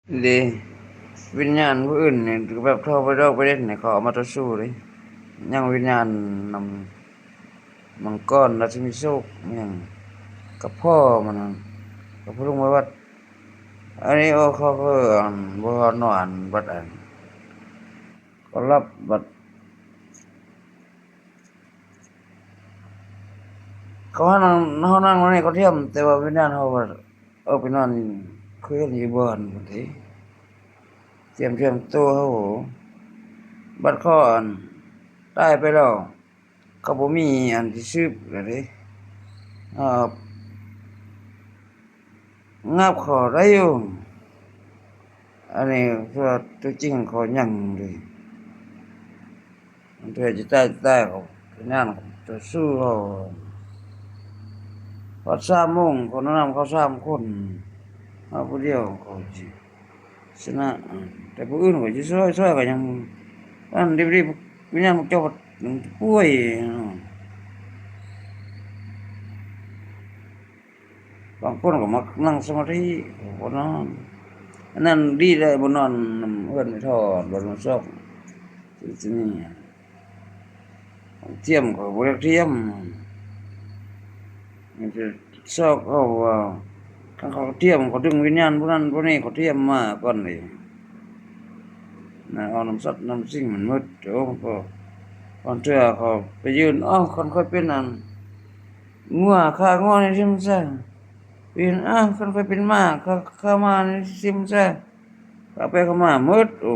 เดะวิญญาณผู้อื่นนี่แบบโทรไปดอกไปเล่นนี่เขาเอามาต่อสู้เลยยังวิญญาณนำมังกรราชมีโชคอิหยังกับพ่อมันนั่นกับพระลุงไว้วัดอันนี้โอ้เขาก็บ่นอนบัดอันก็รับบัดเขาให้นั่งเขานั่งในเขาเทียมแต่ว่าวิญญาณเขาบัดเอาไปนอนคุยกันอยู่บ้านพุ่นติเตรียมตัวเขาบัดเขาตายไปแล้วเขาบ่มีอันที่สืบแล้วเด้อ่างับเขาได้อยู่อันนี้คือว่าตัวจริงเขายังเลยมันเพื่อจะตายเขาวิญญาณเขาต่อสู้เขาพอ3 โมงเขาแนะนำเขา3 คนเอาผู้เดียวเขาสิชนะแต่ผู้อื่นก็สิช่วยก็ยังอันรีบๆวิญญาณเจ้าป่วยบางคนก็มักนั่งสมาธิบ่นอนอันนั้นดีได้บ่นอนเอิ้นไม่ทอดบ่มันซอกสินี่เทียมก็บ่ได้เทียมมันจะซอกเอาว่าคันเขาเทียมเขาดึงวิญญาณผู้นั้นผู้นี้เขาเทียมมาก่อนนี่นะเอาน้ำสัตว์น้ำสิ่งมันหมดโอ้ก็ก่อนเทื่อเขาไปยืนอ้าวคนค่อยเป็นอันงัวฆ่างัวนี่ซิมซะเป็นคนค่อยเป็นม้าฆ่าม้านี่ซิมซะเข้าไปเข้ามาหมดโอ้